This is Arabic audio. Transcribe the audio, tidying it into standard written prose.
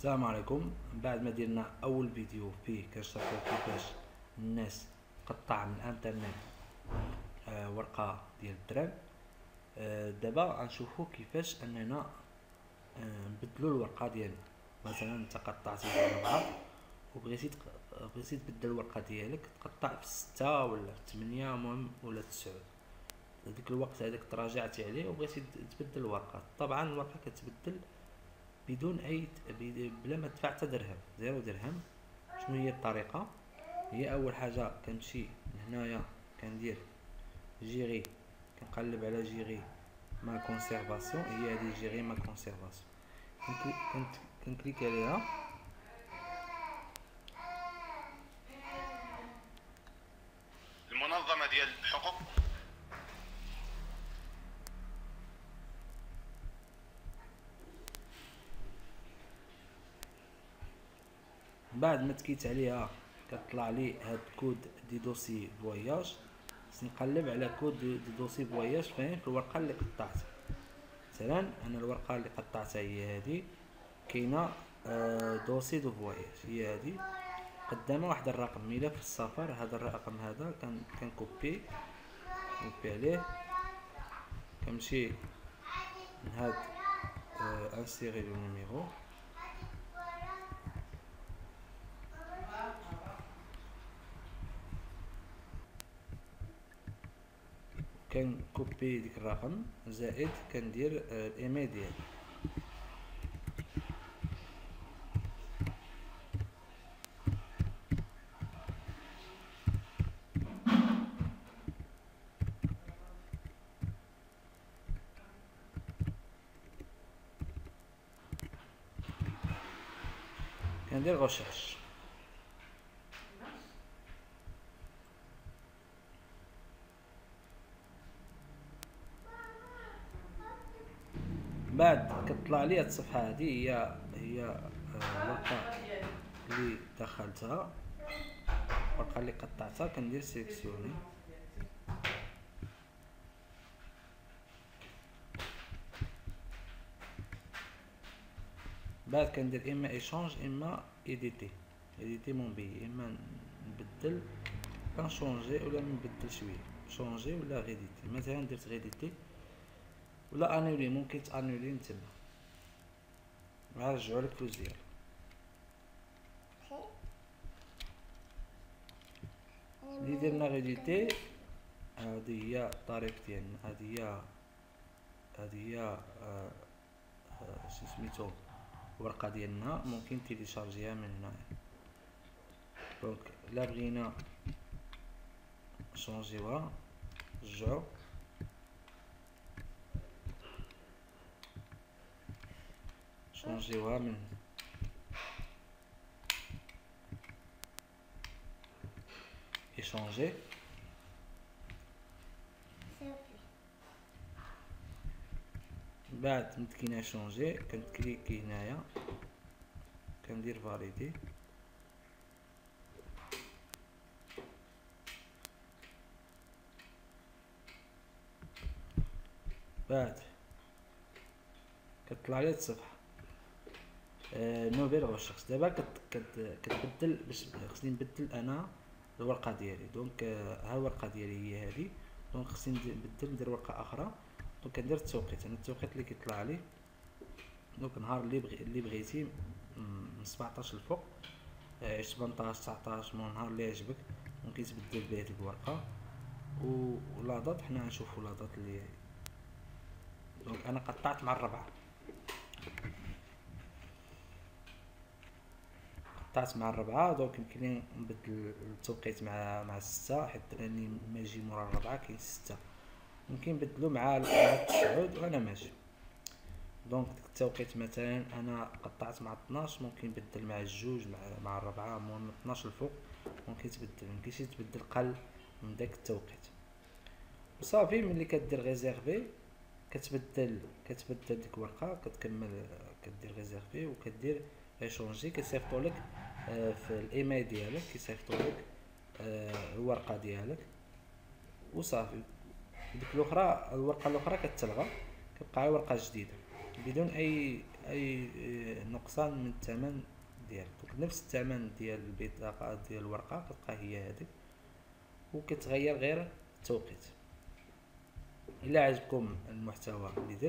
السلام عليكم. بعد ما درنا اول فيديو فيه كنشرحو كيفاش الناس تقطع من الانترنت ورقه ديال الدرهم. دابا غنشوفو كيفاش اننا نبدلو الورقه ديالنا. مثلا انت قطعتي في 4 وبغيتي بغيتي تبدل الورقه ديالك، تقطع في 6 ولا في 8 المهم ولا 9. هذيك الوقت هذاك تراجعتي عليه وبغيتي تبدل الورقه. طبعا الورقه كتبدل بدون اي بلا ما تدفع حتى درهم، 0 درهم. شنو هي الطريقه؟ هي اول حاجه كنمشي هنايا كندير جيري، كنقلب على جيري ما كونسيرفاسيون، هي هذه جيري ما كونسيرفاسيون. كنكليك عليها، المنظمة ديال الحقوق. بعد ما تكيت عليها كطلع لي هاد كود دي دوسي فواياج. نقلب على كود دي دوسي فواياج فين في الورقه اللي قطعت. مثلا انا الورقه اللي قطعتها هي هذه، كاينه دوسي دو فواياج هي هذه، قدامه واحد الرقم ملف السفر. هذا الرقم هذا كنكوبي عليه، كنمشي من هاد انسيري لو نيميرو، كنكوبي ديك الرقم زائد كندير الايميل ديالي. كندير غوشيرش. بعد كتطلع لي هاد الصفحه هذه هي الورقه اللي دخلتها، الورقه اللي قطعتها. كندير سيليكسيوني، بعد كندير اما ايشونج اما ايديتي مون بي، اما نبدل كنشونجي ولا نبدل شويه، شونجي ولا غيديتي. مثلا درت غيديتي ولا انولي، ممكن تانولي نتما نرجعو لك الفلوس ديالك. اللي درنا غيديتي هذه هي الطريق ديالنا، هذه هي سميتو الورقه ديالنا. ممكن تيليشارجيها من هنايا. دونك لا بغينا شونجيوها رجعو، شونجيوها من échanger. بعد متكينا شونجي كنكليكي هنايا كندير فاليدي. بعد كتطلع لي الصفحه نوفيل غوشيرش. دابا كتبدل، باش خصني نبدل انا الورقه ديالي. دونك ها الورقه ديالي هي هذه، دونك خصني نبدل ندير ورقه اخرى. دونك كندير التوقيت، انا التوقيت اللي كيطلع لي دونك نهار اللي بغيتي من 17 الفوق، 18 19 من نهار اللي يعجبك ممكن تبدل به ديك الورقه. ولا دات حنا نشوفوا لا دات اللي دونك انا قطعت مع الربعة، قطعت مع الربعة. دونك يمكن لي نبدل التوقيت مع 6، حيت راني ماجي مورا الربعة كاين 6. ممكن نبدلو مع 9 وانا ماشي. دونك التوقيت مثلا انا قطعت مع 12، ممكن نبدل مع الجوج مع الربعة. من 12 الفوق ممكن تبدل، ممكنش تبدل قل من داك التوقيت. وصافي ملي كدير ريزيرفي كتبدل ديك الورقه، كتكمل كدير ريزيرفي وكدير ايشونجي. كيصيفطوا لك في الايميل ديالك، كيصيفطوا لك الورقه ديالك وصافي. ديك الاخرى الورقه الاخرى كتلغى، كتبقى ورقه جديده بدون اي اي نقصان من الثمن ديالك. نفس الثمن ديال البطاقة ديال الورقة كتبقى هي هذيك، وكتغير غير التوقيت. الى عجبكم المحتوى اللي